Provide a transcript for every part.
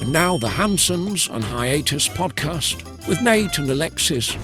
And now the Hansons and Hiatus podcast with Nate and Alexis.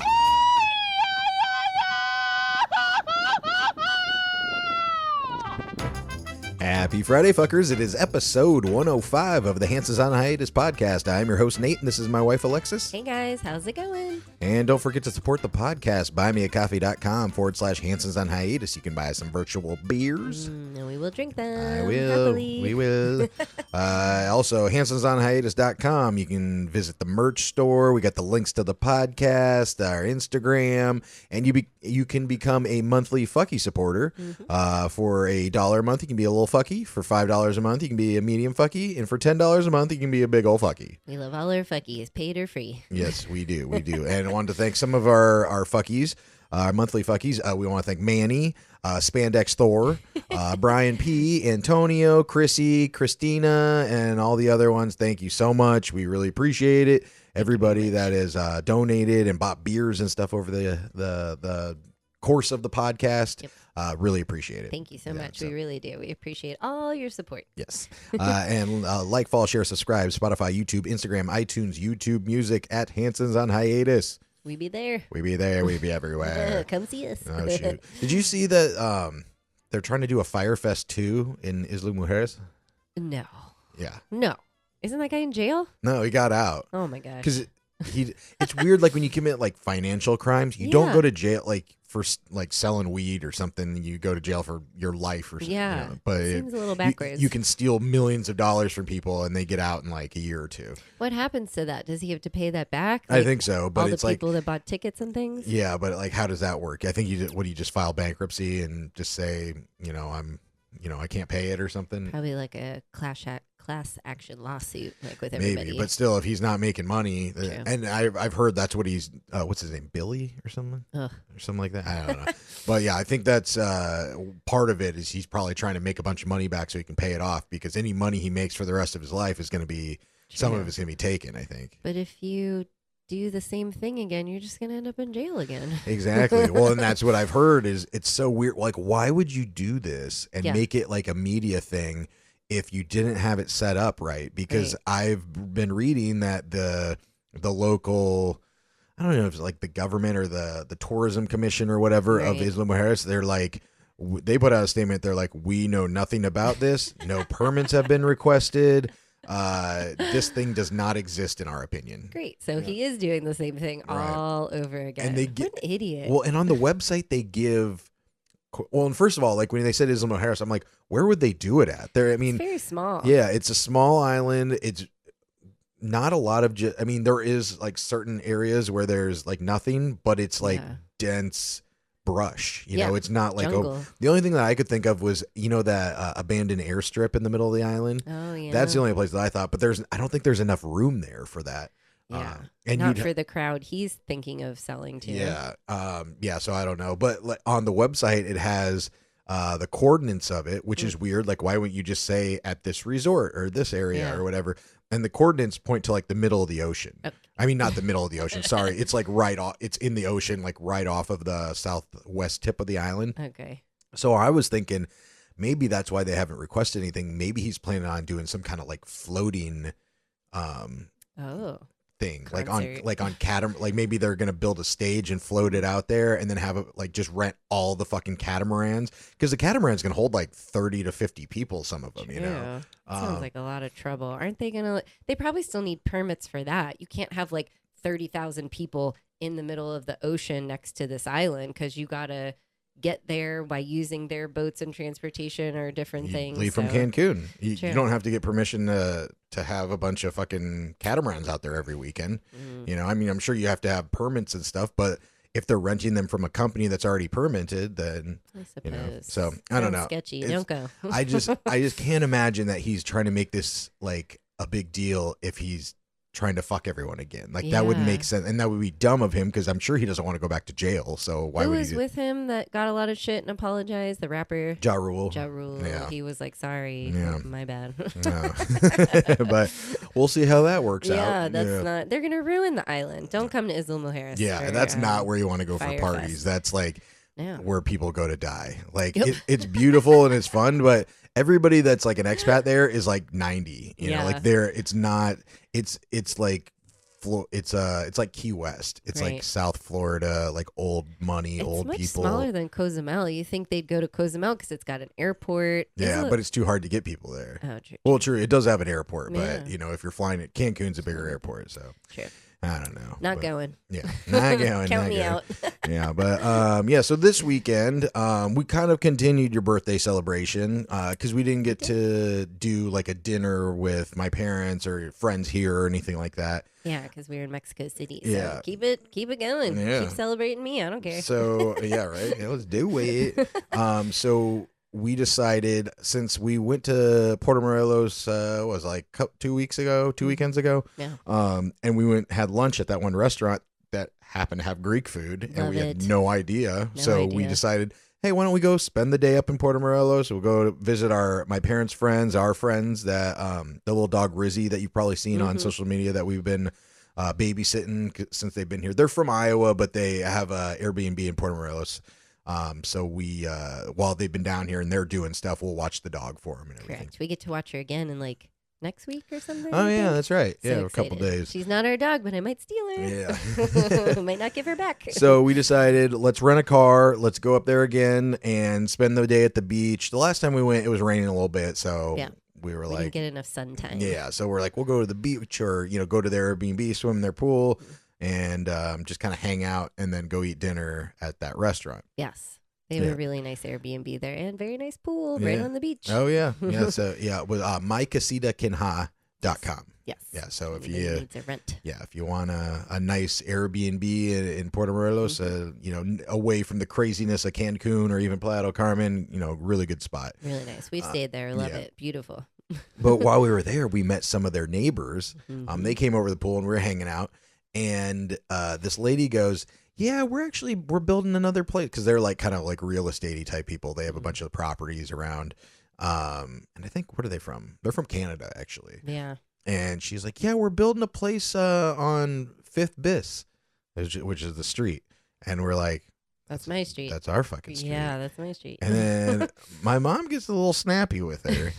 Happy Friday, fuckers. It is episode 105 of the Hansons on Hiatus podcast. I'm your host, Nate, and this is my wife, Alexis. Hey, guys. How's it going? And don't forget to support the podcast. buymeacoffee.com/Hansons on Hiatus. You can buy us some virtual beers. And we will drink them. I will. Happily. We will. Also, hansonsonhiatus.com. You can visit the merch store. We got the links to the podcast, our Instagram, and you can become a monthly fucky supporter. For $1 a month, you can be a little fucky. For $5 a month, you can be a medium fucky. And for $10 a month, you can be a big old fucky. We love all our fuckies, paid or free. Yes, we do. We do. And I wanted to thank some of our fuckies, our monthly fuckies. We want to thank Manny, Spandex Thor, Brian P., Antonio, Chrissy, Christina, and all the other ones. Thank you so much. We really appreciate it. Everybody that has donated and bought beers and stuff over the course of the podcast. Yep. Really appreciate it. Thank you so much. We really do. We appreciate all your support. Yes. And like, follow, share, subscribe, Spotify, YouTube, Instagram, iTunes, YouTube Music at Hansons on Hiatus. We be there. We be there. We be everywhere. Come see us. Oh, shoot. Did you see that they're trying to do a Firefest 2 in Isla Mujeres? No. Yeah. No. Isn't that guy in jail? No, he got out. Oh, my gosh. Because it's weird, like when you commit like financial crimes, you don't go to jail like for like selling weed or something. You go to jail for your life or something. Yeah, you know, but it seems a little backwards. You can steal millions of dollars from people and they get out in like a year or two. What happens to that? Does he have to pay that back? I think so, but all it's the like people that bought tickets and things. Yeah, but like, how does that work? I think you just file bankruptcy and just say, I can't pay it or something. Probably like a class action lawsuit, like with everybody. Maybe, but still, if he's not making money, and I've heard that's what he's. What's his name, Billy or something, or something like that. I don't know, but yeah, I think that's part of it. Is he's probably trying to make a bunch of money back so he can pay it off, because any money he makes for the rest of his life is going to be some of it's going to be taken. I think. But if you do the same thing again, you're just going to end up in jail again. Exactly. Well, and that's what I've heard. Is it's so weird. Like, why would you do this and make it like a media thing if you didn't have it set up right? Because I've been reading that the local, I don't know if it's like the government or the tourism commission or whatever of Isla Mujeres, they're like, they put out a statement. They're like, we know nothing about this. No permits have been requested. This thing does not exist in our opinion. Great. So he is doing the same thing all over again. And what an idiot. Well, and on the website they give. Well, and first of all, like when they said Isla Mujeres, I'm like, where would they do it at? There, I mean, it's very small. Yeah, it's a small island. It's not a lot of. I mean, there is like certain areas where there's like nothing, but it's like dense brush. You know, it's not like the only thing that I could think of was that abandoned airstrip in the middle of the island. Oh yeah, that's the only place that I thought. But I don't think there's enough room there for that. Yeah, and not for the crowd he's thinking of selling to. Yeah, so I don't know, but on the website it has the coordinates of it, which is weird. Like, why wouldn't you just say at this resort or this area or whatever? And the coordinates point to like the middle of the ocean. Okay. I mean, not the middle of the ocean. Sorry, it's like right off. It's in the ocean, like right off of the southwest tip of the island. Okay. So I was thinking maybe that's why they haven't requested anything. Maybe he's planning on doing some kind of like floating. Thing concert. like on catamaran, like maybe they're gonna build a stage and float it out there and then have just rent all the fucking catamarans, because the catamarans can hold like 30 to 50 people, some of them. Sounds like a lot of trouble. Aren't they gonna? They probably still need permits for that. You can't have like 30,000 people in the middle of the ocean next to this island, because you gotta get there by using their boats and transportation or different things. Leave from Cancun. You don't have to get permission to have a bunch of fucking catamarans out there every weekend. I mean, I'm sure you have to have permits and stuff, but if they're renting them from a company that's already permitted, then I suppose. So I don't know. Sketchy. Don't go. I just can't imagine that he's trying to make this like a big deal if he's trying to fuck everyone again. Like that wouldn't make sense, and that would be dumb of him, because I'm sure he doesn't want to go back to jail. So why would he? Who was with him that got a lot of shit and apologized? The rapper Ja Rule. Yeah. He was like, sorry, my bad. But we'll see how that works out. Yeah, that's not. They're gonna ruin the island. Don't come to Isla Mujeres. Yeah, that's not where you want to go for parties. That's like where people go to die. Like it's beautiful and it's fun, but everybody that's like an expat there is like 90. You know, Yeah. like there, it's not. It's like. It's like Key West. It's like Right. South Florida, like old money, It's old much people. smaller than Cozumel. You think they'd go to Cozumel because it's got an airport. Yeah, Isn't but it's too hard to get people there. Oh, true. Well, true, it does have an airport, but Yeah. you know, if you're flying it, Cancun's a bigger airport, so True. I don't know. Not but, going. Yeah, not going. Count not me going. out. Yeah, but yeah. So this weekend, we kind of continued your birthday celebration because we didn't get to do like a dinner with my parents or friends here or anything like that. Yeah, because we were in Mexico City. So Yeah. keep it going. Yeah. Keep celebrating me. I don't care. So yeah, right. Yeah, let's do it. So we decided since we went to Puerto Morelos, was like 2 weeks ago, 2 weekends ago. Yeah. And we had lunch at that one restaurant that happened to have Greek food, and Love we had it. no idea. No So we idea. decided, hey, why don't we go spend the day up in Puerto Morelos? We'll go visit my parents' friends, our friends, that the little dog Rizzy that you've probably seen on social media that we've been babysitting since they've been here. They're from Iowa, but they have a Airbnb in Puerto Morelos. So we, while they've been down here and they're doing stuff, we'll watch the dog for them and everything. Correct. We get to watch her again in like next week or something. Oh I yeah, think. that's right. So Yeah, a couple excited. days. She's not our dog, but I might steal her. Yeah. Might not give her back. So we decided, let's rent a car, let's go up there again and spend the day at the beach. The last time we went, it was raining a little bit, so Yeah. we were we like, didn't get enough sun time. yeah. So we're like, we'll go to the beach or go to their Airbnb, swim in their pool, and just kind of hang out and then go eat dinner at that restaurant. Yes. They have Yeah. a really nice Airbnb there and very nice pool right Yeah. on the beach. Oh yeah, yeah. So yeah, with mycasitakinha.com. Yes. Yeah. So if Anybody you needs a rent. if you want a nice Airbnb in Puerto Morelos, away from the craziness of Cancun or even Playa del Carmen, really good spot. Really nice. We've stayed there. Love yeah. it. Beautiful. But while we were there, we met some of their neighbors. Mhm. They came over to the pool and we were hanging out. And this lady goes, yeah, we're building another place because they're like kind of like real estate-y type people. They have a bunch of properties around. And I think, what are they from? They're from Canada, actually. Yeah. And she's like, yeah, we're building a place on 5th Bis, which is the street. And we're like, That's my street. that's our fucking street. Yeah, that's my street. And then my mom gets a little snappy with her.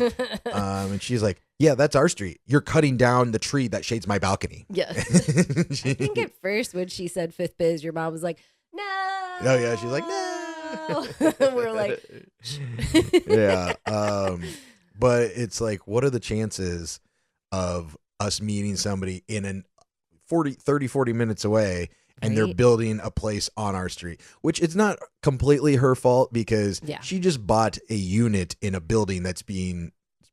And she's like, yeah, that's our street. You're cutting down the tree that shades my balcony. Yes. I think at first when she said 5th Biz, your mom was like, no. Oh, yeah. She's like, no. We're like, yeah. But it's like, what are the chances of us meeting somebody in 30-40 minutes away and they're Right. building a place on our street, which it's not completely her fault because Yeah. she just bought a unit in a building that's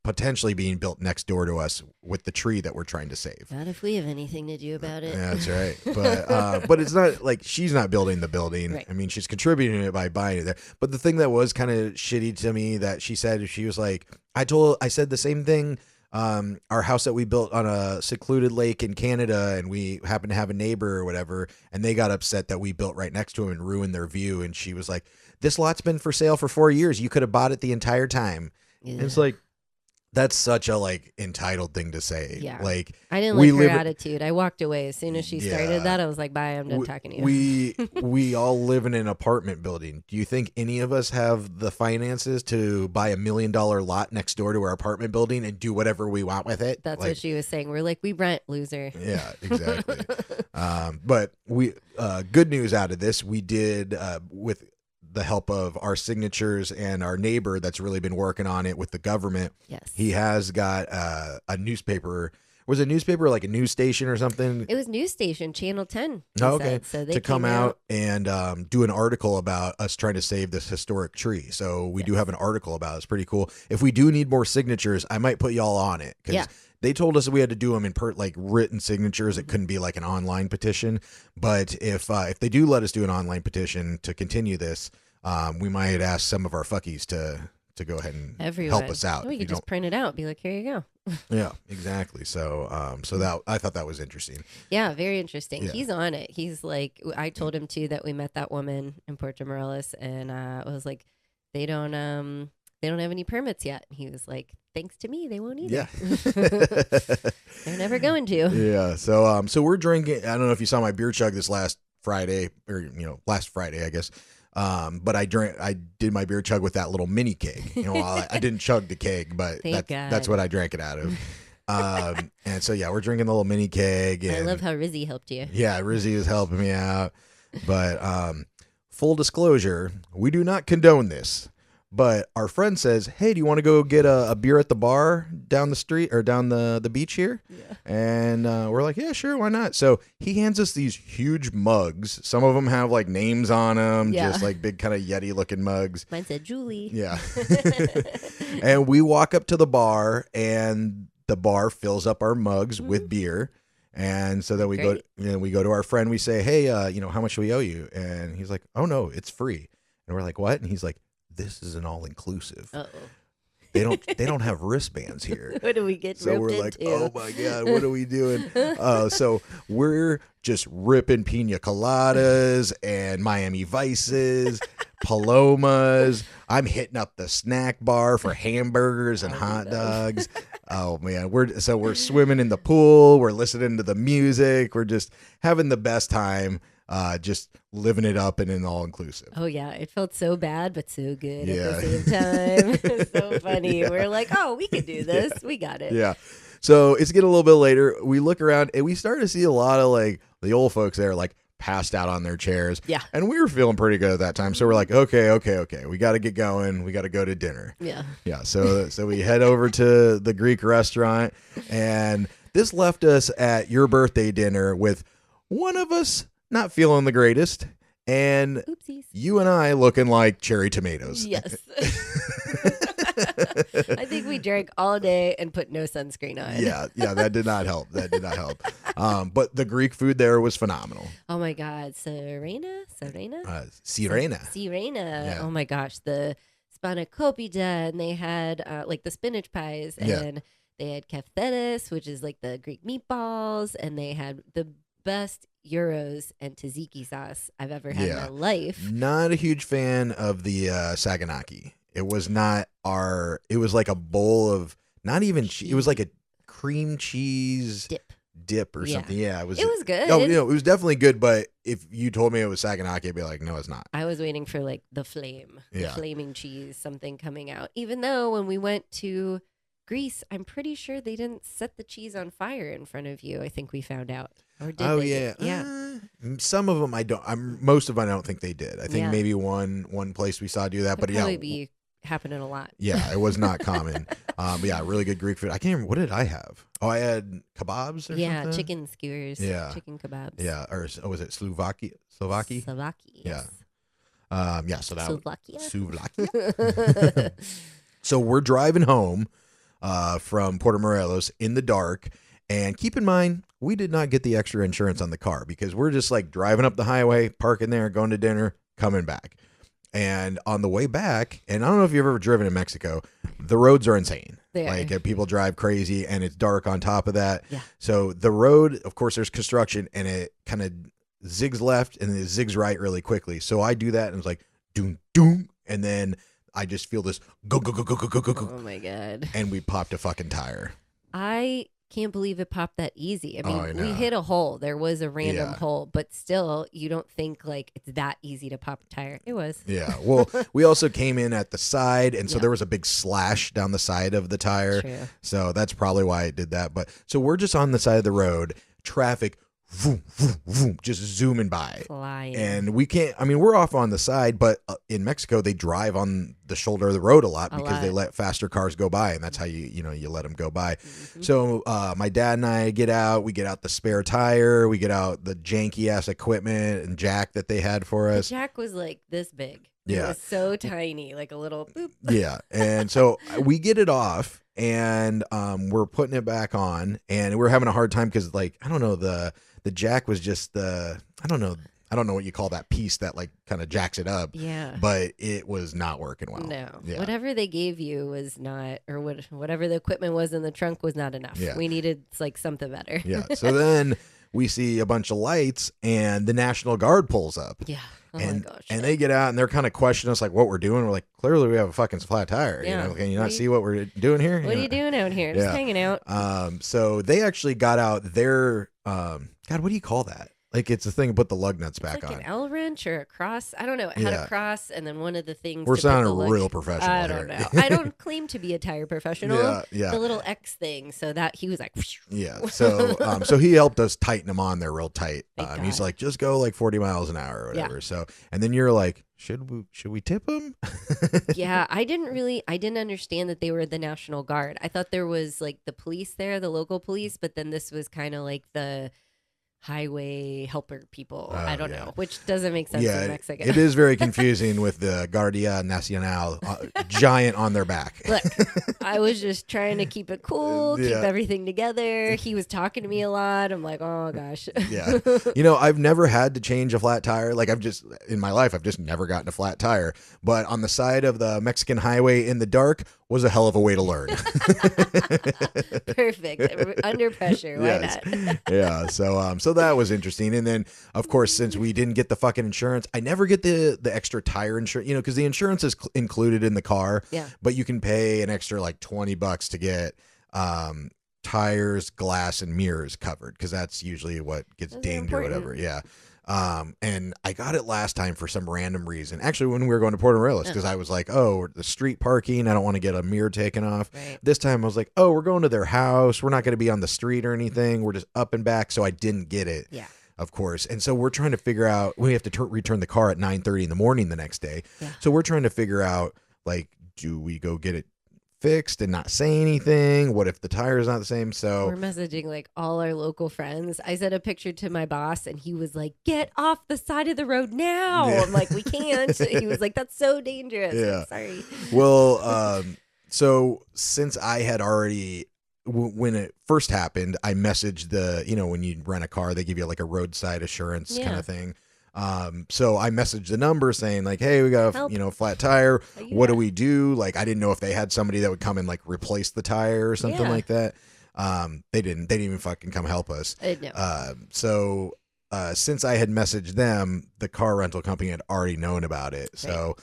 potentially being built next door to us with the tree that we're trying to save. not if we have anything to do about it. Yeah, that's right. But it's not like she's not building the building. Right. I mean, she's contributing to it by buying it there. But the thing that was kind of shitty to me that she said, she was like, I said the same thing. Our house that we built on a secluded lake in Canada, and we happened to have a neighbor or whatever, and they got upset that we built right next to him and ruined their view. And she was like, this lot's been for sale for 4 years. You could have bought it the entire time. And it's like, that's such a like entitled thing to say. Yeah. Like, I didn't we like her live- attitude. I walked away as soon as she Yeah. started that. I was like, bye, I'm done talking to you. we all live in an apartment building. Do you think any of us have the finances to buy $1 million lot next door to our apartment building and do whatever we want with it? That's Like, what she was saying. We're like, we rent, loser. yeah, exactly. But we good news out of this, we did with the help of our signatures and our neighbor that's really been working on it with the government. Yes. He has got a newspaper. Was it a newspaper like a news station or something? It was news station, Channel 10. he Oh, okay. said. So they to come came out and do an article about us trying to save this historic tree. So we do Yes. have an article about it. It's pretty cool. If we do need more signatures, I might put y'all on it because Yeah. they told us we had to do them in written signatures. It couldn't be like an online petition. But if they do let us do an online petition to continue this, we might ask some of our fuckies to go ahead and Everyone. help us out. We You could just print it out. Be like, here you go. yeah, exactly. So so that I thought that was interesting. Yeah, very interesting. Yeah. He's on it. He's like, I told him too that we met that woman in Puerto Morelos, and I was like, they don't have any permits yet. He was like, thanks to me, they won't either. Yeah. They're never going to. Yeah. So we're drinking. I don't know if you saw my beer chug this last Friday or last Friday, I guess. But I did my beer chug with that little mini keg. You know, I didn't chug the keg, but that's what I drank it out of. And so yeah, we're drinking the little mini keg. And, I love how Rizzy helped you. Yeah, Rizzy was helping me out. But full disclosure, we do not condone this. But our friend says, "Hey, do you want to go get a beer at the bar down the street or down the beach here?" Yeah. And we're like, "Yeah, sure, why not?" So he hands us these huge mugs. Some of them have like names on them, just like big kind of Yeti looking mugs. Mine said Julie. Yeah. And we walk up to the bar, and the bar fills up our mugs with beer. And so then we go to our friend. We say, "Hey, how much do we owe you?" And he's like, "Oh no, it's free." And we're like, "What?" And he's like, "This is an all-inclusive. They don't have wristbands here." What do we get? So we're like, "Oh my god, what are we doing?" So we're just ripping pina coladas and Miami Vices, Palomas. I'm hitting up the snack bar for hamburgers and hot dogs. Oh man, we're swimming in the pool. We're listening to the music. We're just having the best time. Just living it up in an all-inclusive. Oh, yeah. It felt so bad, but so good at the same time. It's so funny. Yeah. We're like, oh, we can do this. Yeah. We got it. Yeah. So it's getting a little bit later. We look around, and we start to see a lot of, like, the old folks there, like, passed out on their chairs. Yeah. And we were feeling pretty good at that time. So we're like, okay. We got to get going. We got to go to dinner. Yeah. Yeah. So we head over to the Greek restaurant, and this left us at your birthday dinner with one of us not feeling the greatest, and oopsies, you and I looking like cherry tomatoes. Yes. I think we drank all day and put no sunscreen on. Yeah, that did not help. But the Greek food there was phenomenal. Oh my God, Sirena. Sirena. Yeah. Oh my gosh, the spanakopita, and they had like the spinach pies, and they had keftedes, which is like the Greek meatballs, and they had the best gyros and tzatziki sauce I've ever had in my life. Not a huge fan of the saganaki. It was not it was like a bowl of not even cheese. It was like a cream cheese dip or something. Yeah, it was good. No, it was definitely good, but if you told me it was saganaki, I'd be like, no, it's not. I was waiting for like the flaming cheese, something coming out. Even though when we went to Greece, I'm pretty sure they didn't set the cheese on fire in front of you. I think we found out. Or did they? Yeah. Some of them I don't. Most of them I don't think they did. I think maybe one place we saw do that, but probably be happening a lot. Yeah, it was not common. But yeah, really good Greek food. I can't remember, what did I have? Oh, I had kebabs or something? Yeah, chicken skewers. Yeah. Chicken kebabs. Yeah, or was it Slovaki? Yes. Yeah, so that Slovakia. So we're driving home from Puerto Morelos in the dark, and keep in mind, we did not get the extra insurance on the car because we're just like driving up the highway, parking there, going to dinner, coming back. And on the way back, and I don't know if you've ever driven in Mexico, the roads are insane. Like people drive crazy, and it's dark on top of that. Yeah. So the road, of course, there's construction, and it kind of zigs left and it zigs right really quickly. So I do that, and it's like doom doom, and then I just feel this go. Oh my God! And we popped a fucking tire. I can't believe it popped that easy. I mean, we hit a hole. There was a random hole, but still, you don't think like it's that easy to pop a tire. It was. Yeah. Well, we also came in at the side, and so there was a big slash down the side of the tire. True. So that's probably why it did that. But so we're just on the side of the road, traffic, vroom, vroom, vroom, just zooming by. Flying. And we can't, I mean, we're off on the side, but in Mexico, they drive on the shoulder of the road a lot because they let faster cars go by, and that's how you let them go by. Mm-hmm. So my dad and I get out, we get out the spare tire, we get out the janky ass equipment and jack that they had for us. The jack was like this big. Yeah. It was so tiny, like a little boop. Yeah. And so we get it off, and we're putting it back on, and we're having a hard time because, like, I don't know, the jack was just I don't know what you call that piece that like kind of jacks it up. Yeah. But it was not working well. No. Yeah. Whatever they gave you was not, or whatever the equipment was in the trunk was not enough. Yeah. We needed like something better. Yeah. So then we see a bunch of lights, and the National Guard pulls up. Yeah. Oh my gosh. And they get out, and they're kind of questioning us like what we're doing. We're like, clearly we have a fucking flat tire. Yeah. Can you not see what we're doing here? What are you doing out here? Just hanging out. So they actually got out their God, what do you call that? Like it's a thing to put the lug nuts back like on. an L wrench or a cross. I don't know. It had a cross, and then one of the things. We're to put sounding the lug- real professional I don't here. know. I don't claim to be a tire professional. Yeah. The little X thing, so that he was like. Yeah. So he helped us tighten them on there real tight. He's God. like, just go like 40 miles an hour or whatever. Yeah. So, and then you're like, should we tip him? Yeah, I didn't understand that they were the National Guard. I thought there was like the police there, the local police, but then this was kind of like the highway helper people. I don't know, which doesn't make sense in Mexico. It is very confusing with the Guardia Nacional giant on their back. Look, I was just trying to keep it cool, keep everything together. He was talking to me a lot. I'm like, oh gosh. Yeah. I've never had to change a flat tire. Like in my life, I've just never gotten a flat tire. But on the side of the Mexican highway in the dark was a hell of a way to learn. Perfect. Under pressure. Why not? Yeah. So that was interesting. And then, of course, since we didn't get the fucking insurance, I never get the extra tire insurance, because the insurance is included in the car. Yeah. But you can pay an extra like $20 to get tires, glass, and mirrors covered, because that's usually what gets dinged or whatever. Yeah. And I got it last time for some random reason. Actually, when we were going to Puerto Morelos, because I was like, oh, the street parking, I don't want to get a mirror taken off. Right. This time I was like, oh, we're going to their house. We're not going to be on the street or anything. We're just up and back. So I didn't get it. Yeah. Of course. And so we're trying to figure out, we have to return the car at 9:30 in the morning the next day. Yeah. So we're trying to figure out, like, do we go get it fixed and not say anything? What if the tire is not the same? So we're messaging like all our local friends. I sent a picture to my boss and he was like, get off the side of the road now. I'm like, we can't. He was like, that's so dangerous. Yeah. I'm sorry. Well, so since I had already, when it first happened, I messaged when you rent a car, they give you like a roadside assurance kind of thing. So I messaged the number saying like, hey, we got a flat tire. What do we do? Like, I didn't know if they had somebody that would come and like replace the tire or something like that. They didn't even fucking come help us. So since I had messaged them, the car rental company had already known about it. Right. So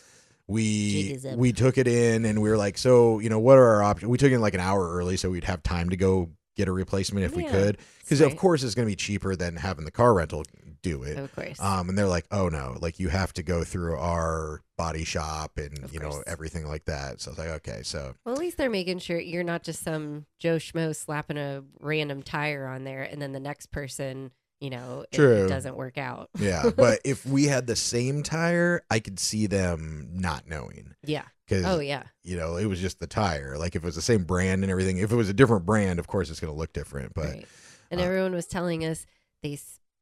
we took it in and we were like, so, what are our options? We took it in like an hour early so we'd have time to go get a replacement if we could. Because of course it's going to be cheaper than having the car rental do it. Of course. And they're like, oh no, like you have to go through our body shop and everything like that. So I was like, okay, so well, at least they're making sure you're not just some Joe Schmo slapping a random tire on there and then the next person, it doesn't work out. Yeah, but if we had the same tire, I could see them not knowing. Yeah. Because it was just the tire. Like if it was the same brand and everything, if it was a different brand, of course it's going to look different. But and everyone was telling us they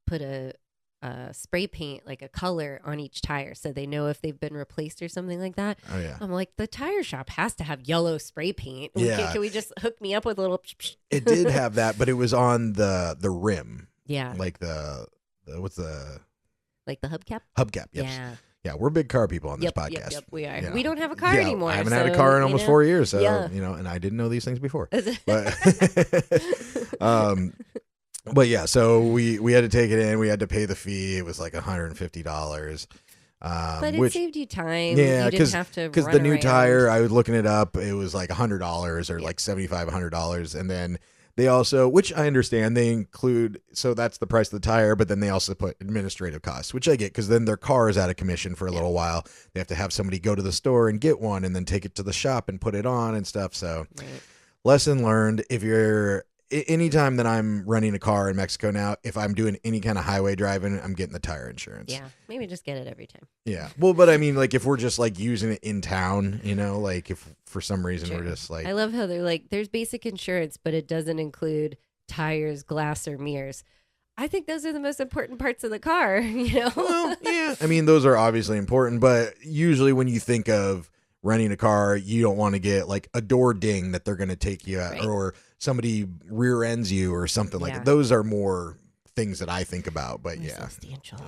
put a spray paint, like a color on each tire so they know if they've been replaced or something like that. Oh yeah. I'm like, the tire shop has to have yellow spray paint. Yeah. Can we just hook me up with a little It did have that, but it was on the rim. Yeah. Like the what's the like the hubcap? Hubcap, yes. Yeah, we're big car people on this podcast. Yep, we are. Yeah. We don't have a car anymore. I haven't had a car in almost 4 years, so and I didn't know these things before. But yeah, so we had to take it in. We had to pay the fee. It was like $150. But it saved you time. Yeah, you didn't have to because the new tire, I was looking it up. It was like $100 or like $7,500, and then they also, which I understand, they include, so that's the price of the tire, but then they also put administrative costs, which I get because then their car is out of commission for a little while. They have to have somebody go to the store and get one and then take it to the shop and put it on and stuff. So lesson learned, if you're, anytime that I'm renting a car in Mexico now, if I'm doing any kind of highway driving, I'm getting the tire insurance. Yeah, maybe just get it every time. Yeah. Well, but I mean, like if we're just like using it in town, like if for some reason we're just like. I love how they're like, there's basic insurance, but it doesn't include tires, glass, or mirrors. I think those are the most important parts of the car, Well, yeah. I mean, those are obviously important, but usually when you think of renting a car, you don't want to get like a door ding that they're going to take you at, or somebody rear ends you or something like that. Those are more things that I think about, but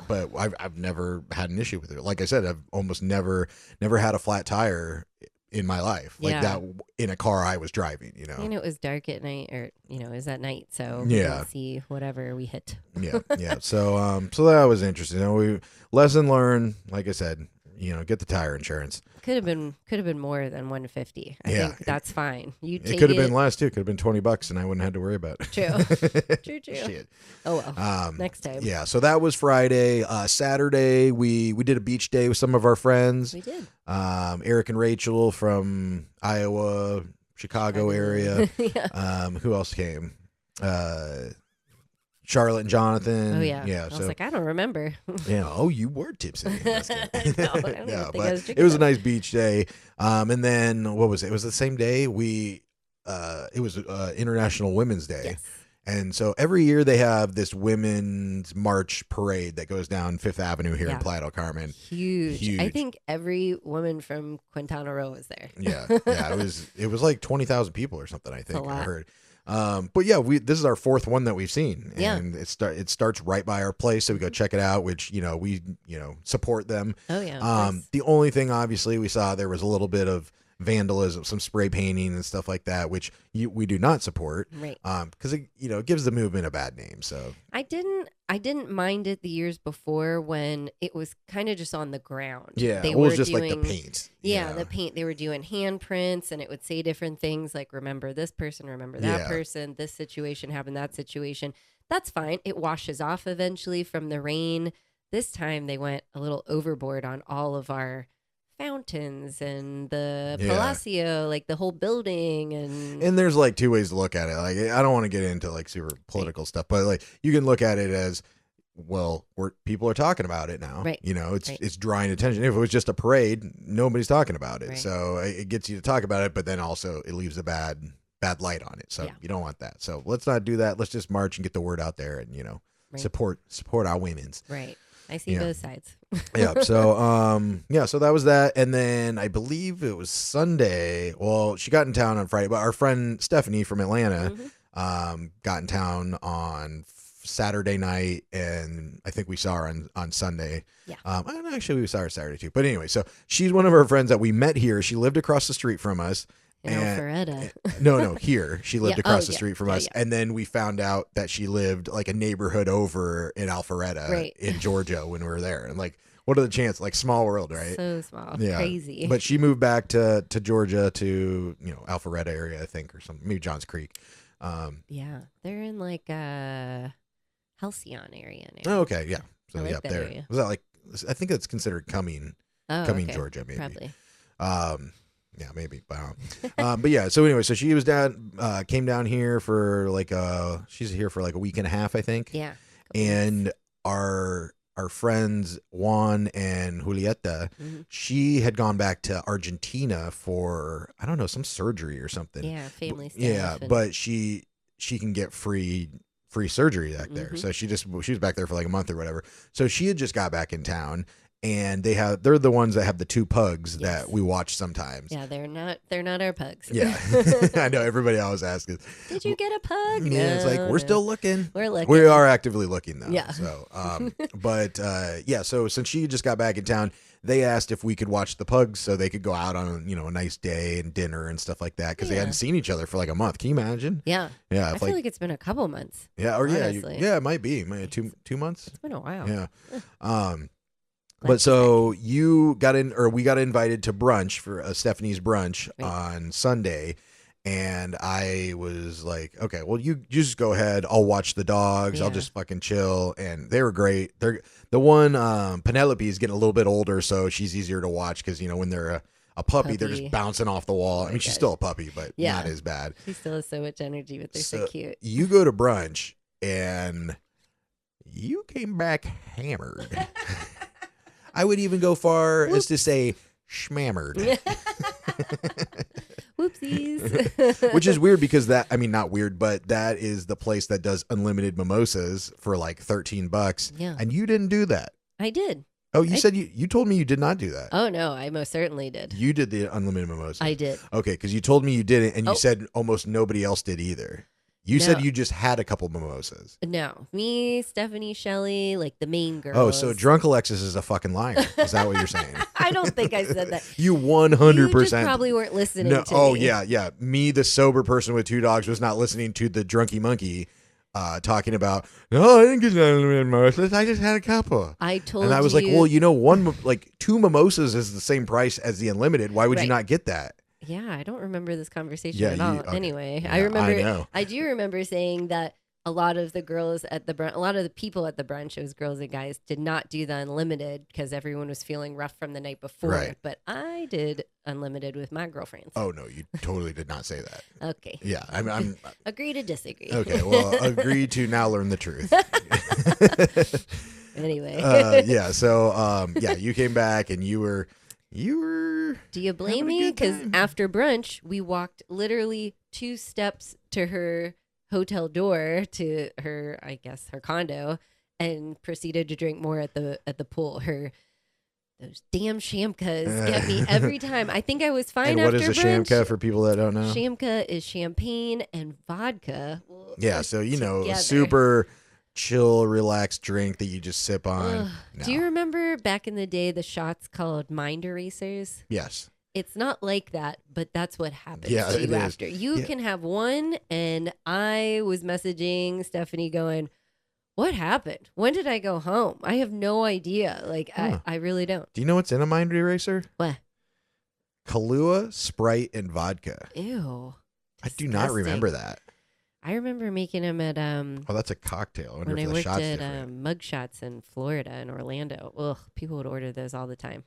but I've never had an issue with it. Like I said, I've almost never had a flat tire in my life like that in a car I was driving, And it was dark at night, or it was at night, so we didn't see whatever we hit. Yeah. So that was interesting. We lesson learned, like I said, get the tire insurance. Could have been more than 150. I think that's fine. It could have been less too. It could have been $20 and I wouldn't have to worry about it. True. Shit. Oh well. Next time. Yeah. So that was Friday. Saturday we did a beach day with some of our friends. We did. Eric and Rachel from Iowa, Chicago area. Yeah. Who else came? Charlotte and Jonathan. Oh yeah. Yeah. I was like, I don't remember. Yeah. Oh, you were tipsy. I know. I don't even think I was it was a nice beach day. And then what was it? It was the same day it was International Women's Day. Yes. And so every year they have this women's march parade that goes down Fifth Avenue here in Playa del Carmen. Huge. I think every woman from Quintana Roo was there. Yeah. It was like 20,000 people or something, I think. I heard. But yeah, this is our fourth one that we've seen, and it starts right by our place, so we go check it out. Which we support them. Oh yeah. The only thing obviously we saw there was a little bit of vandalism, some spray painting and stuff like that, which we do not support, right? Because it gives the movement a bad name. So I didn't mind it the years before when it was kind of just on the ground. Yeah, it was just like the paint. Yeah, the paint. They were doing handprints, and it would say different things like "Remember this person, remember that person, this situation happened, that situation." That's fine. It washes off eventually from the rain. This time they went a little overboard on all of our fountains and the Palacio, like the whole building, and there's like two ways to look at it. Like, I don't want to get into like super political stuff, but like you can look at it as, well, people are talking about it now. Right. It's drawing attention. If it was just a parade, nobody's talking about it. Right. So it gets you to talk about it, but then also it leaves a bad light on it. So you don't want that. So let's not do that. Let's just march and get the word out there, and support our women's. Right. I see both sides. Yeah. So, so that was that. And then I believe it was Sunday. Well, she got in town on Friday, but our friend Stephanie from Atlanta, got in town on Saturday night. And I think we saw her on Sunday. Yeah. Actually we saw her Saturday too. But anyway, so she's one of our friends that we met here. She lived across the street from us. In Alpharetta. No, here. She lived across the street from us. Yeah. And then we found out that she lived like a neighborhood over in Alpharetta in Georgia when we were there. And like, what are the chances? Like, small world, right? So small. Yeah. Crazy. But she moved back to Georgia, to, Alpharetta area, I think, or something. Maybe Johns Creek. Yeah. They're in like Halcyon area now. Oh, okay. Yeah. So I like up that there. area. Was that like, I think it's considered Cumming, Georgia, maybe. Probably. Yeah, maybe. But yeah, so anyway, so she was came down here for like she's here for like a week and a half, I think. Yeah. And our friends Juan and Julieta, she had gone back to Argentina for, I don't know, some surgery or something. Yeah, family stuff. Yeah, but she can get free surgery back there. So she was back there for like a month or whatever. So she had just got back in town. And they're the ones that have the two pugs that we watch sometimes. Yeah, they're not our pugs. Yeah. I know everybody always asks, did you get a pug? Yeah, it's like, we're still looking. We're looking. We are actively looking though. Yeah. So, so since she just got back in town, they asked if we could watch the pugs so they could go out on, a nice day and dinner and stuff like that, because they hadn't seen each other for like a month. Can you imagine? Yeah. Yeah. I feel like it's been a couple months. Yeah. Or it might be 2 months. It's been a while. Yeah. But so we got invited to brunch for Stephanie's brunch on Sunday, and I was like, okay, well, you just go ahead. I'll watch the dogs. I'll just fucking chill. And they were great. They're the one, Penelope is getting a little bit older, so she's easier to watch because, when they're a puppy, they're just bouncing off the wall. I mean, she's still a puppy, but not as bad. She still has so much energy, but they're so cute. You go to brunch, and you came back hammered. I would even go far as to say schmammered. Whoopsies. Which is weird because not weird, but that is the place that does unlimited mimosas for like $13. Yeah. And you didn't do that. I did. Oh, you said you told me you did not do that. Oh, no, I most certainly did. You did the unlimited mimosa. I did. Okay, because you told me you didn't, and you said almost nobody else did either. You said you just had a couple mimosas. No. Me, Stephanie, Shelley, like the main girls. Oh, so drunk Alexis is a fucking liar. Is that what you're saying? I don't think I said that. You 100%. You just probably weren't listening to me. Oh, yeah. Me, the sober person with two dogs, was not listening to the drunky monkey talking about, no, I didn't get unlimited mimosas. I just had a couple. I told and I was like, well, two mimosas is the same price as the unlimited. Why would you not get that? Yeah, I don't remember this conversation at all. Okay. Anyway, Yeah, I remember. I know. I do remember saying that a lot of the girls at the brunch, a lot of the people at the brunch, it was girls and guys, did not do the unlimited because everyone was feeling rough from the night before. Right. But I did unlimited with my girlfriends. Oh no, you totally did not say that. Okay. Yeah, I'm agree to disagree. Okay, well, agree to now learn the truth. Anyway. Yeah. So you came back and you were. Do you blame me? Because after brunch, we walked literally 2 steps to her hotel door to her, I guess, her condo, and proceeded to drink more at the pool. Those damn Shamkas get me every time. I think I was fine after brunch. What is a Shamka for people that don't know? Shamka is champagne and vodka. Yeah, so super chill, relaxed drink that you just sip on. No. Do you remember back in the day the shots called mind erasers? Yes. It's not like that, but that's what happens to it you is. after. You can have one, and I was messaging Stephanie going, what happened? When did I go home? I have no idea. I really don't. Do you know what's in a mind eraser? What? Kahlua, Sprite, and vodka. Ew. I do not remember that. I remember making them at that's a cocktail. when I worked at Mugshots in Florida and Orlando. Ugh, people would order those all the time.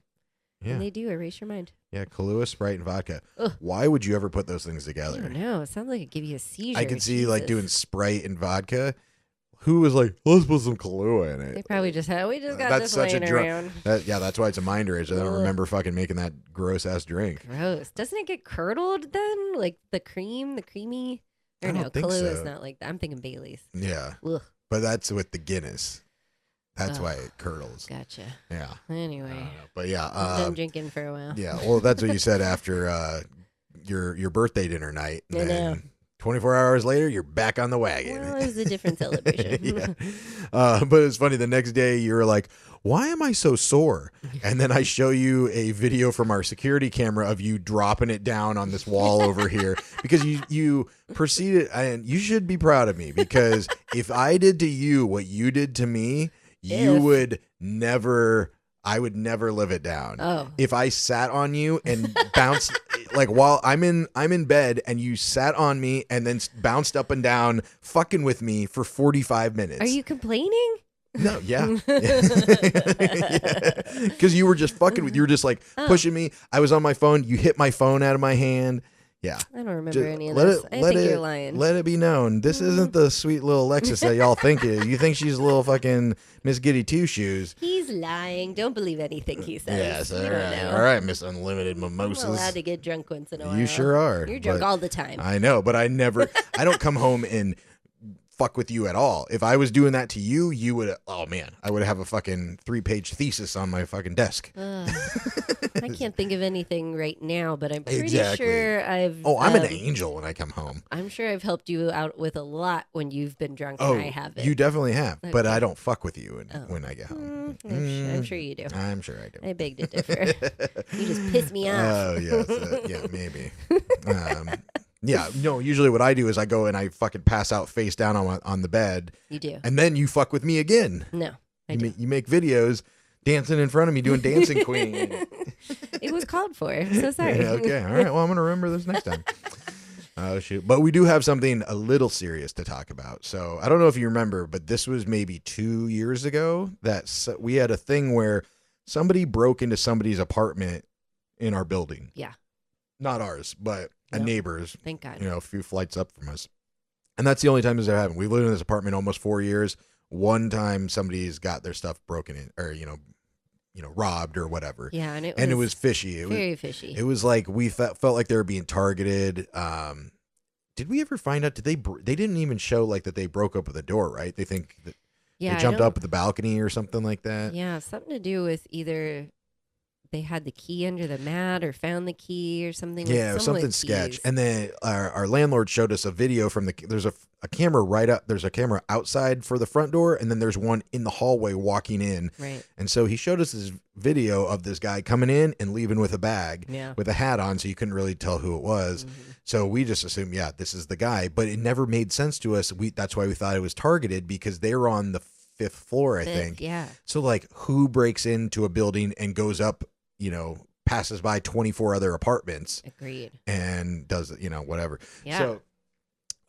Yeah. And they do erase your mind. Yeah, Kahlua, Sprite, and vodka. Ugh. Why would you ever put those things together? I don't know. It sounds like it give you a seizure. I can see doing Sprite and vodka. Who was like, let's put some Kahlua in it? They probably just had. We just got this laying around. That's why it's a mind eraser. I don't remember fucking making that gross ass drink. Gross. Doesn't it get curdled then? Like the creamy. Or I don't think so. Kahlua is not like that. I'm thinking Bailey's. Yeah. Ugh. But that's with the Guinness. That's why it curdles. Gotcha. Yeah. Anyway. But yeah. I've been drinking for a while. Yeah. Well, that's what you said after your birthday dinner night. I know. 24 hours later, you're back on the wagon. Well, it was a different celebration. Yeah. But it's funny. The next day, you were like, why am I so sore? And then I show you a video from our security camera of you dropping it down on this wall over here because you proceeded, and you should be proud of me because if I did to you what you did to me, I would never live it down. Oh. If I sat on you and bounced like while I'm in bed and you sat on me and then bounced up and down fucking with me for 45 minutes. Are you complaining? No, yeah. Because you were just fucking with, you were just like pushing me. I was on my phone. You hit my phone out of my hand. Yeah. I don't remember any of this. I think you're lying. Let it be known. This isn't the sweet little Alexis that y'all think it is. You think she's a little fucking Miss Giddy Two Shoes. He's lying. Don't believe anything he says. Yes, all right, Miss Unlimited Mimosas. I'm allowed to get drunk once in a while. You sure are. You're drunk all the time. I know, but I don't come home and fuck with you at all. If I was doing that to you, you would, oh man, I would have a fucking 3-page thesis on my fucking desk. I can't think of anything right now, but I'm pretty sure I've... I'm an angel when I come home. I'm sure I've helped you out with a lot when you've been drunk and I haven't. You definitely have, but I don't fuck with you when I get home. I'm sure you do. I'm sure I do. I beg to differ. You just piss me off. Oh, yes. Yeah, maybe. Yeah, no, usually what I do is I go and I fucking pass out face down on the bed. You do. And then you fuck with me again. No, you make videos dancing in front of me doing Dancing Queen. It was called for. I'm so sorry. Okay, all right. Well, I'm going to remember this next time. Oh, shoot. But we do have something a little serious to talk about. So I don't know if you remember, but this was maybe 2 years ago that we had a thing where somebody broke into somebody's apartment in our building. Yeah. Not ours, but a neighbor's. Thank God. A few flights up from us. And that's the only time this ever happened. We've lived in this apartment almost 4 years. One time somebody's got their stuff broken in or, robbed or whatever. Yeah. And it was fishy. It was fishy. It was like we felt like they were being targeted. Did we ever find out, they didn't even show like that they broke open the door, right? They think that they jumped up at the balcony or something like that. Yeah. Something to do with either they had the key under the mat or found the key or something. Yeah, with something sketch. And then our landlord showed us a video from there's a camera right up. There's a camera outside for the front door, and then there's one in the hallway walking in. Right. And so he showed us this video of this guy coming in and leaving with a bag, Yeah. with a hat on, so you couldn't really tell who it was. Mm-hmm. So we just assumed, yeah, this is the guy. But it never made sense to us. That's why we thought it was targeted, because they were on the 5th floor, I think. Yeah. So like, who breaks into a building and goes up, passes by 24 other apartments? Agreed. And does, whatever. Yeah. So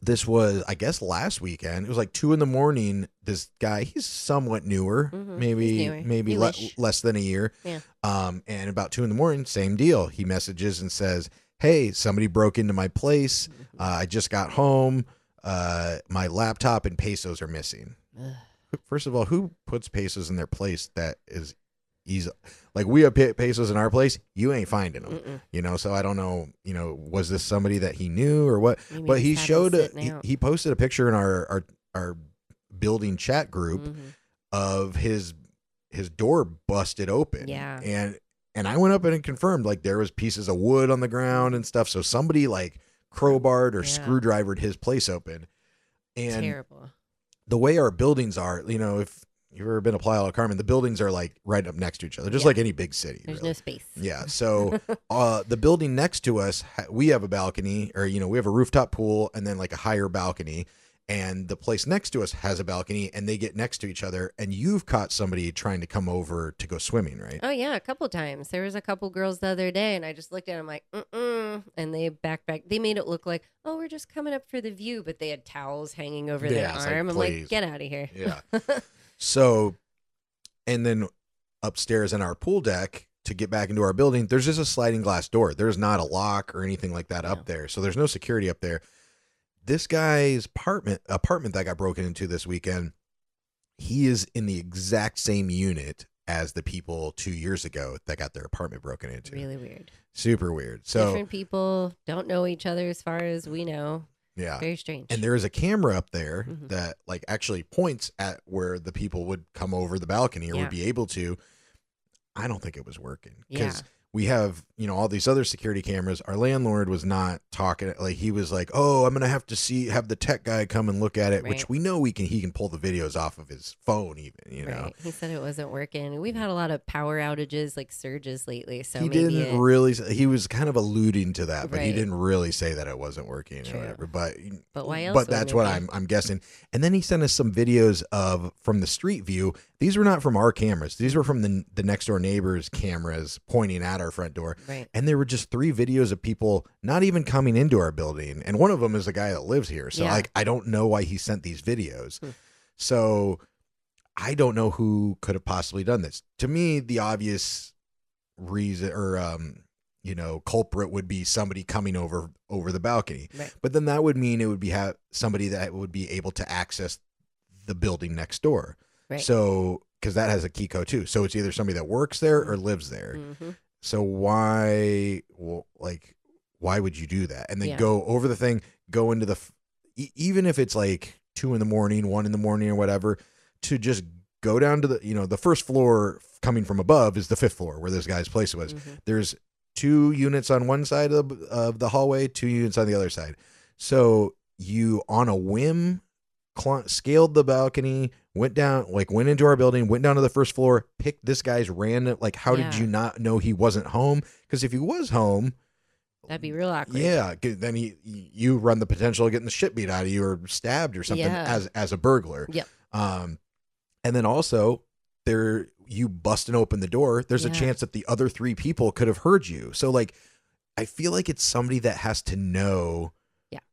this was, I guess, last weekend. It was like 2 a.m. This guy, he's somewhat newer, maybe less than a year. Yeah. And about 2 a.m, same deal. He messages and says, "Hey, somebody broke into my place. I just got home. My laptop and pesos are missing." First of all, who puts pesos in their place that is easy? Like, we have pesos in our place, you ain't finding them. So I don't know, was this somebody that he knew or what? Maybe But he showed he posted a picture in our building chat group of his door busted open. Yeah. And I went up and confirmed, like, there was pieces of wood on the ground and stuff. So somebody like crowbarred or screwdrivered his place open. And terrible. The way our buildings are, if you've ever been to Playa del Carmen, the buildings are like right up next to each other, just like any big city. There's really. no space. Yeah. So the building next to us, we have a balcony, or, we have a rooftop pool and then like a higher balcony. And the place next to us has a balcony, and they get next to each other. And you've caught somebody trying to come over to go swimming, right? Oh, yeah, a couple times. There was a couple girls the other day, and I just looked at them like, and they backed back. They made it look like, oh, we're just coming up for the view, but they had towels hanging over their arm. I'm like, get out of here. Yeah. So, and then upstairs in our pool deck, to get back into our building, there's just a sliding glass door. There's not a lock or anything like that up there. So there's no security up there. This guy's apartment that got broken into this weekend, he is in the exact same unit as the people 2 years ago that got their apartment broken into. Really weird. Super weird. So different people don't know each other as far as we know. Yeah. Very strange. And there is a camera up there that like actually points at where the people would come over the balcony or would be able to. I don't think it was working because we have, all these other security cameras. Our landlord was not talking. Like, he was like, "Oh, I'm going to have to have the tech guy come and look at it," which we know he can pull the videos off of his phone even, Right. He said it wasn't working. We've had a lot of power outages, like surges lately. So he maybe didn't really, he was kind of alluding to that, but he Right. didn't really say that it wasn't working or whatever. But why else? But that's what I'm guessing. And then he sent us some videos from the street view. These were not from our cameras. These were from the next door neighbor's cameras pointing at our front door. Right. And there were just 3 videos of people not even coming into our building. And one of them is the guy that lives here. So I don't know why he sent these videos. So I don't know who could have possibly done this. To me, the obvious reason or, culprit would be somebody coming over the balcony. Right. But then that would mean it would be somebody that would be able to access the building next door. Right. So, because that has a key code too. So it's either somebody that works there or lives there. So why would you do that? And then go over the thing, go into even if it's like 2 a.m, 1 a.m, or whatever, to just go down to the first floor coming from above is the 5th floor where this guy's place was. There's 2 units on one side of the hallway, 2 units on the other side. So you, on a whim, scaled the balcony, went into our building, went down to the first floor, picked this guy's random, like, how did you not know he wasn't home? Because if he was home, that'd be real awkward. Yeah, then you run the potential of getting the shit beat out of you or stabbed or something as a burglar. Yep. And then also you busting open the door, there's a chance that the other 3 people could have heard you. So like, I feel like it's somebody that has to know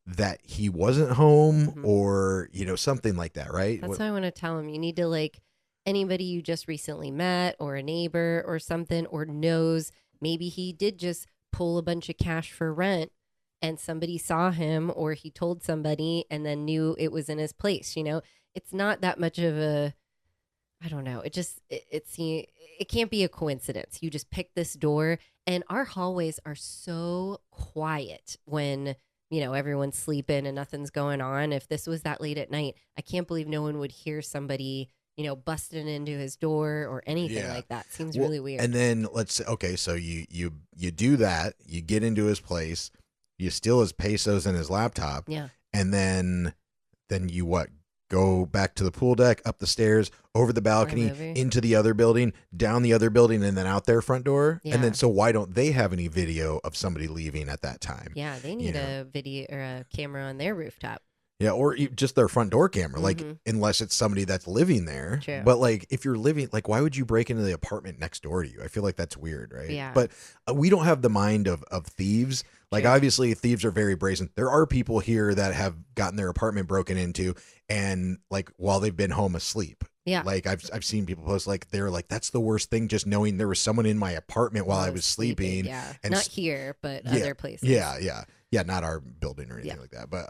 that he wasn't home or, something like that, right? That's why I want to tell him. You need to, like, anybody you just recently met or a neighbor or something, or knows maybe he did just pull a bunch of cash for rent and somebody saw him, or he told somebody and then knew it was in his place. It's not that much of a, I don't know. It can't be a coincidence. You just pick this door, and our hallways are so quiet when everyone's sleeping and nothing's going on. If this was that late at night, I can't believe no one would hear somebody busting into his door or anything like that. Seems really weird. And then so you do that, you get into his place, you steal his pesos and his laptop, and then you go back to the pool deck, up the stairs, over the balcony, into the other building, down the other building, and then out their front door. Yeah. And then, so why don't they have any video of somebody leaving at that time? Yeah, they need a video or a camera on their rooftop. Yeah, or just their front door camera, unless it's somebody that's living there. True. But if you're living, why would you break into the apartment next door to you? I feel like that's weird, right? Yeah. But we don't have the mind of thieves. Obviously, thieves are very brazen. There are people here that have gotten their apartment broken into, and while they've been home asleep. Yeah. I've seen people post they're that's the worst thing, just knowing there was someone in my apartment while I was sleeping. Yeah. And not here, but other places. Yeah. Not our building or anything like that. But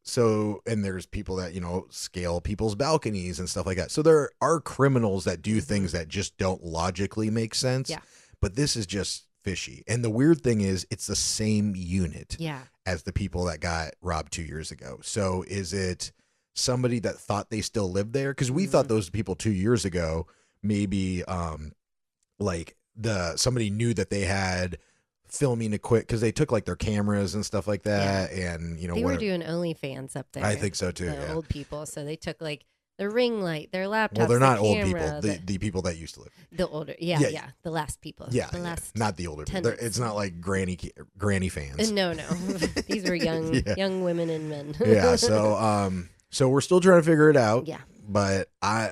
so, and there's people that, scale people's balconies and stuff like that. So there are criminals that do things that just don't logically make sense. Yeah. But this is just fishy. And the weird thing is it's the same unit as the people that got robbed 2 years ago. So is it somebody that thought they still lived there? Because we thought those people 2 years ago, maybe somebody knew that they had filming equipment, because they took their cameras and stuff like that, and they were doing OnlyFans up there. I think so too. Old people, so they took the ring light, their laptops. Well, they're not old camera, people. The people that used to live. The older, the last people. Yeah, the last not the older people. It's not like granny fans. No, these were young women and men. Yeah, so we're still trying to figure it out. Yeah, but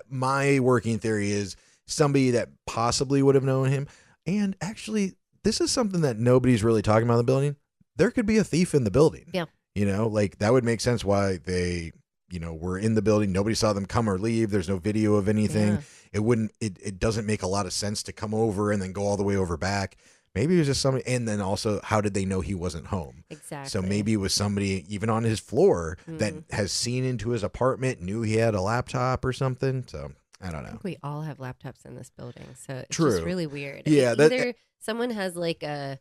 my working theory is somebody that possibly would have known him, and actually, this is something that nobody's really talking about in the building. There could be a thief in the building. Yeah. That would make sense why they, were in the building. Nobody saw them come or leave. There's no video of anything. Yeah. It doesn't make a lot of sense to come over and then go all the way over back. Maybe it was just somebody. And then also, how did they know he wasn't home? Exactly. So maybe it was somebody even on his floor that has seen into his apartment, knew he had a laptop or something. So I don't know. I think we all have laptops in this building. So it's True. just really weird. Yeah. Either someone has a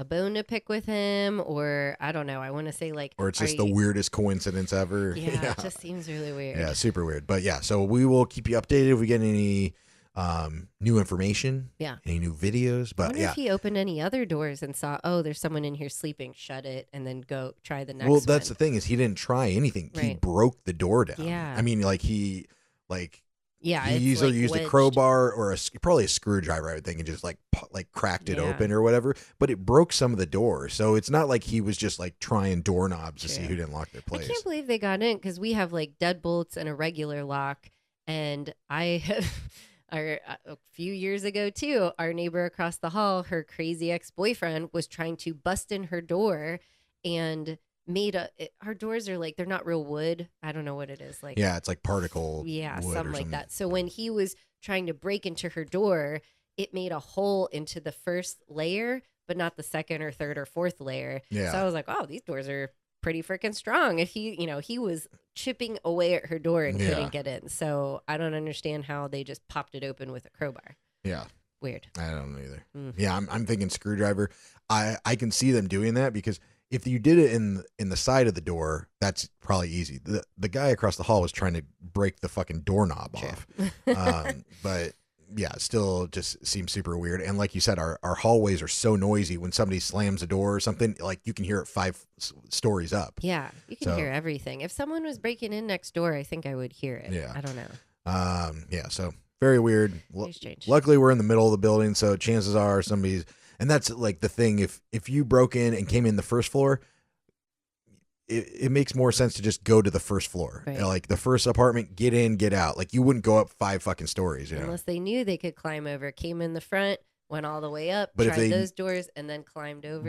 bone to pick with him, or I don't know. I want to say or it's just the weirdest coincidence ever. Yeah, it just seems really weird. Yeah, super weird. But yeah, so we will keep you updated if we get any new information. Yeah, any new videos. But I wonder if he opened any other doors and saw, there's someone in here sleeping. Shut it, and then go try the next. Well, that's the thing, is he didn't try anything. Right. He broke the door down. Yeah, I mean, yeah, he either used a crowbar or probably a screwdriver, I would think, and just cracked it open or whatever. But it broke some of the doors, so it's not like he was just trying doorknobs to see who didn't lock their place. I can't believe they got in, because we have deadbolts and a regular lock, and I have. A few years ago too, our neighbor across the hall, her crazy ex-boyfriend was trying to bust in her door, and our doors are they're not real wood. I don't know what it is yeah, it's particle wood something like that. So when he was trying to break into her door, it made a hole into the first layer, but not the second or third or fourth layer. Yeah. So I was like, these doors are pretty freaking strong. If he was chipping away at her door and couldn't get in. So I don't understand how they just popped it open with a crowbar. Yeah. Weird. I don't know either. Yeah, I'm thinking screwdriver. I can see them doing that, because if you did it in the side of the door, that's probably easy. The guy across the hall was trying to break the fucking doorknob off. But yeah, still just seems super weird. And like you said, our hallways are so noisy. When somebody slams a door or something, you can hear it 5 stories up. Yeah, you can hear everything. If someone was breaking in next door, I think I would hear it. Yeah. I don't know. Yeah, so very weird. Very strange. Luckily, we're in the middle of the building, so chances are somebody's... And that's the thing. If you broke in and came in the first floor, it makes more sense to just go to the first floor. Right. The first apartment, get in, get out. You wouldn't go up 5 fucking stories. Unless they knew they could climb over. Came in the front, went all the way up, but tried those doors, and then climbed over.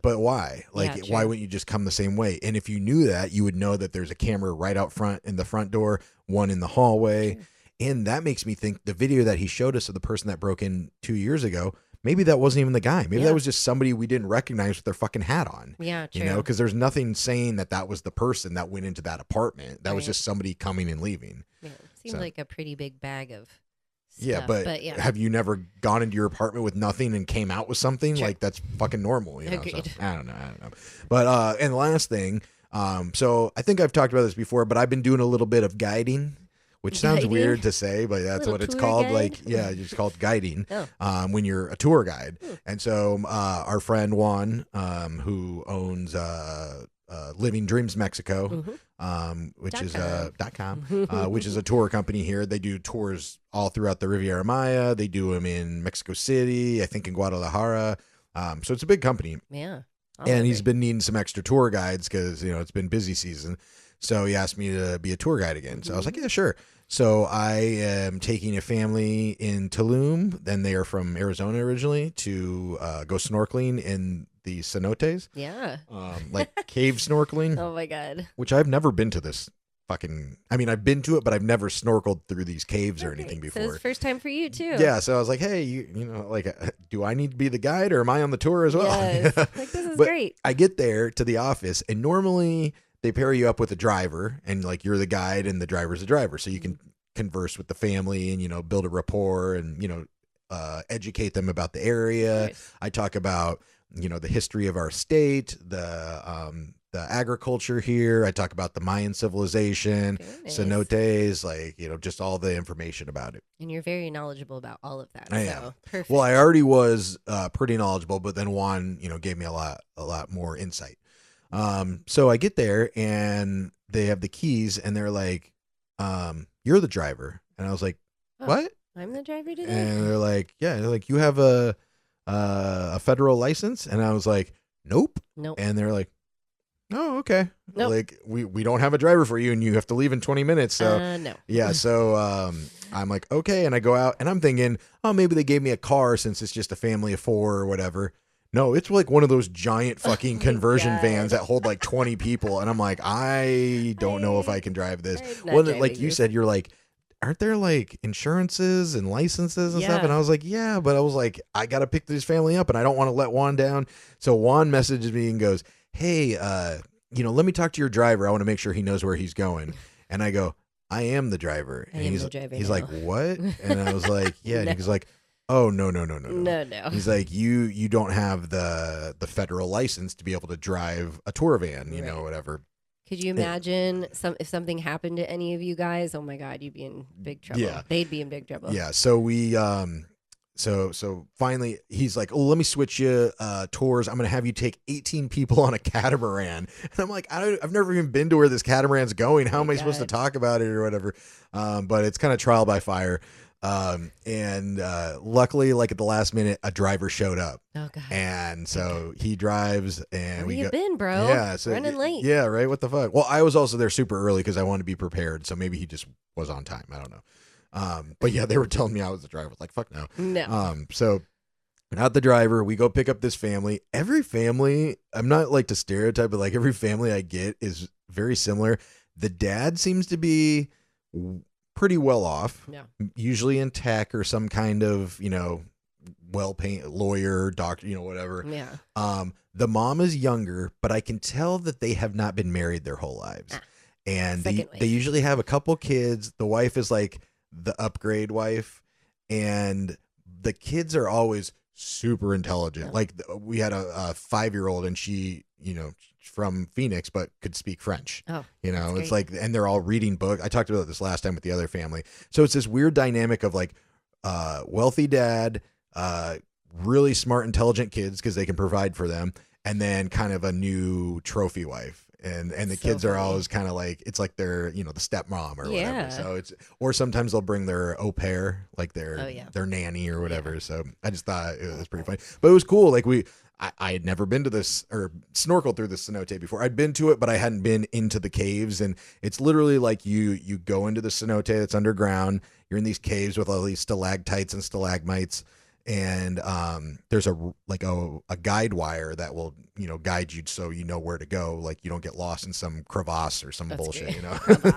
But why? Why wouldn't you just come the same way? And if you knew that, you would know that there's a camera right out front in the front door, one in the hallway. Sure. And that makes me think the video that he showed us of the person that broke in 2 years ago, maybe that wasn't even the guy. Maybe that was just somebody we didn't recognize with their fucking hat on. Yeah, true. Because there's nothing saying that was the person that went into that apartment. That was just somebody coming and leaving. Yeah, it seemed like a pretty big bag of stuff. Yeah, but have you never gone into your apartment with nothing and came out with something? Sure. That's fucking normal. Agreed. So, I don't know. But, and the last thing, so I think I've talked about this before, but I've been doing a little bit of guiding which sounds Guiding? weird to say, but that's Little what it's tour called. guide? Like, yeah, it's called guiding. Oh. When you're a tour guide. And so our friend Juan, who owns Living Dreams Mexico, which .com. is .com, which is a tour company here. They do tours all throughout the Riviera Maya. They do them in Mexico City, I think in Guadalajara. So it's a big company. Yeah. And he's been needing some extra tour guides because, it's been busy season. So he asked me to be a tour guide again. So I was like, yeah, sure. So I am taking a family in Tulum, and they are from Arizona originally, to go snorkeling in the cenotes. Yeah. Like cave snorkeling. Oh my God. Which I've never been to this fucking, I've been to it, but I've never snorkeled through these caves or anything before. So it's first time for you too. Yeah. So I was like, hey, do I need to be the guide or am I on the tour as well? Yes. Like, this is But great. I get there to the office, and normally they pair you up with a driver, and like you're the guide and the driver's the driver. So you can converse with the family and, build a rapport and, educate them about the area. Nice. I talk about, the history of our state, the agriculture here. I talk about the Mayan civilization, Nice. cenotes, like, just all the information about it. And you're very knowledgeable about all of that. I so am. perfect. Well, I already was pretty knowledgeable, but then Juan, gave me a lot more insight. So I get there and they have the keys and they're like, you're the driver. And I was like, what? I'm the driver today? And they're like, yeah, they're like, you have a federal license? And I was like, nope. And they're like, oh, okay. Nope. Like we don't have a driver for you and you have to leave in 20 minutes. So no. yeah. So, I'm like, okay. And I go out and I'm thinking, oh, maybe they gave me a car since it's just a family of 4 or whatever. No, it's like one of those giant fucking conversion vans that hold like 20 people. And I'm like, I don't know if I can drive this. Well, like you said, you're like, aren't there like insurances and licenses and stuff? And I was like, yeah, but I was like, I got to pick this family up and I don't want to let Juan down. So Juan messages me and goes, hey, let me talk to your driver. I want to make sure he knows where he's going. And I go, I am the driver. And he's like, what? And I was like, yeah. And he's like, oh, no. No. He's like, you don't have the federal license to be able to drive a tour van, whatever. Could you imagine if something happened to any of you guys? Oh my God, you'd be in big trouble. Yeah. They'd be in big trouble. Yeah. So we, so finally he's like, oh, let me switch you tours. I'm going to have you take 18 people on a catamaran. And I'm like, I've never even been to where this catamaran's going. How am I supposed to talk about it or whatever? But it's kind of trial by fire. And luckily, like at the last minute, a driver showed up. Oh God. And so he drives, and Where you been, bro? Yeah, so running late. Yeah, right. What the fuck? Well, I was also there super early because I wanted to be prepared. So maybe he just was on time. I don't know. But yeah, they were telling me I was the driver. I was like, fuck no. No. So not the driver. We go pick up this family. Every family, I'm not like to stereotype, but like every family I get is very similar. The dad seems to be pretty well off, usually in tech or some kind of, well-paid lawyer, doctor, whatever. Yeah. The mom is younger, but I can tell that they have not been married their whole lives. And they usually have a couple kids. The wife is like the upgrade wife, and the kids are always super intelligent. Like we had a 5-year-old and she, from Phoenix, but could speak French. Oh, it's like, and they're all reading books. I talked about this last time with the other family. So it's this weird dynamic of like, wealthy dad, really smart, intelligent kids because they can provide for them. And then kind of a new trophy wife. And the kids are always kind of like, it's like they're, the stepmom or whatever. So or sometimes they'll bring their au pair, like their nanny or whatever. So I just thought it was pretty funny, but it was cool. Like I had never been to this or snorkeled through the cenote before. I'd been to it, but I hadn't been into the caves. And it's literally like you go into the cenote that's underground. You're in these caves with all these stalactites and stalagmites. And there's a guide wire that will guide you so you know where to go, like you don't get lost in some crevasse or some bullshit.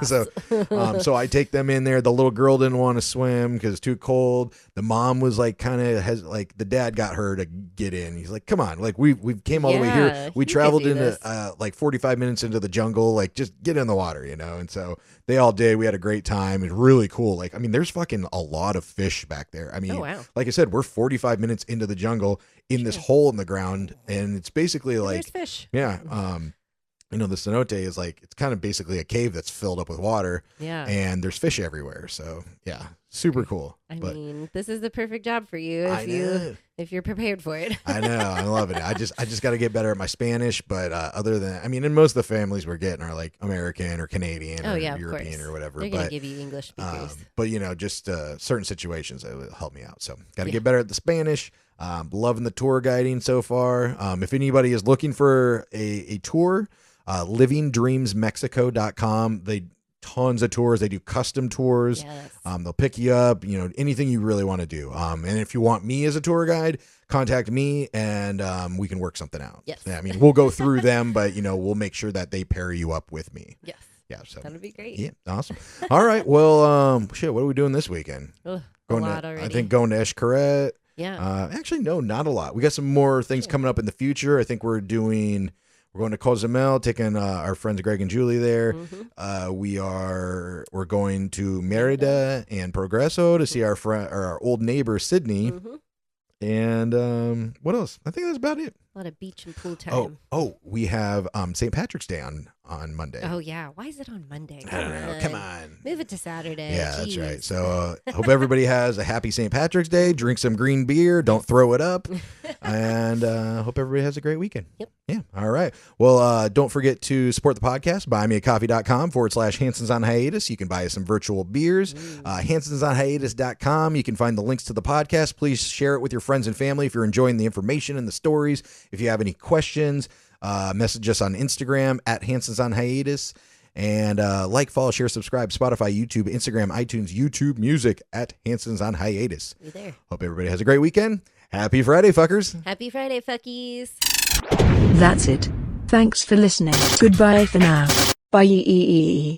So I take them in there. The little girl didn't want to swim because it's too cold. The mom was like the dad got her to get in. He's like, come on, like we came all the way here. We traveled into like 45 minutes into the jungle, like just get in the water, and so they all did. We had a great time. It's really cool. Like, there's fucking a lot of fish back there. Like I said, we're 45 minutes into the jungle in this hole in the ground, and it's basically like there's fish. Yeah. the cenote is like, it's kind of basically a cave that's filled up with water. Yeah. And there's fish everywhere. So yeah, super cool. I mean, this is the perfect job for you if you're prepared for it. I know. I love it. I just got to get better at my Spanish. But other than, I mean, and most of the families we're getting are like American or Canadian or European or whatever. They're going to give you English speakers. But, just certain situations that will help me out. So got to get better at the Spanish. Loving the tour guiding so far. If anybody is looking for a tour, livingdreamsmexico.com. They tons of tours. They do custom tours. Yes. They'll pick you up, anything you really want to do. And if you want me as a tour guide, contact me and we can work something out. Yes. I mean, we'll go through them, but we'll make sure that they pair you up with me. Yes. Yeah. So that'll be great. Yeah. Awesome. All right. Well, what are we doing this weekend? Ugh, going a lot to, already. I think going to Xcaret. Yeah. Actually, no, not a lot. We got some more things coming up in the future. I think we're going to Cozumel, taking our friends Greg and Julie there. Mm-hmm. We're going to Merida and Progreso to see our old neighbor Sydney. Mm-hmm. And what else? I think that's about it. A lot of beach and pool time. Oh, we have St. Patrick's Day on Monday. Oh yeah, why is it on Monday? I don't know. Come on, move it to Saturday. Yeah, Jeez. That's right. So hope everybody has a happy St. Patrick's Day. Drink some green beer. Don't throw it up. And hope everybody has a great weekend. Yep. Yeah. All right. Well, don't forget to support the podcast. buymeacoffee.com/Hansons on Hiatus. You can buy us some virtual beers. Hansonsonhiatus.com. You can find the links to the podcast. Please share it with your friends and family if you're enjoying the information and the stories. If you have any questions, message us on Instagram at Hansons on Hiatus. And like, follow, share, subscribe, Spotify, YouTube, Instagram, iTunes, YouTube Music at Hansons on Hiatus. You're there. Hope everybody has a great weekend. Happy Friday, fuckers. Happy Friday, fuckies. That's it. Thanks for listening. Goodbye for now. Bye.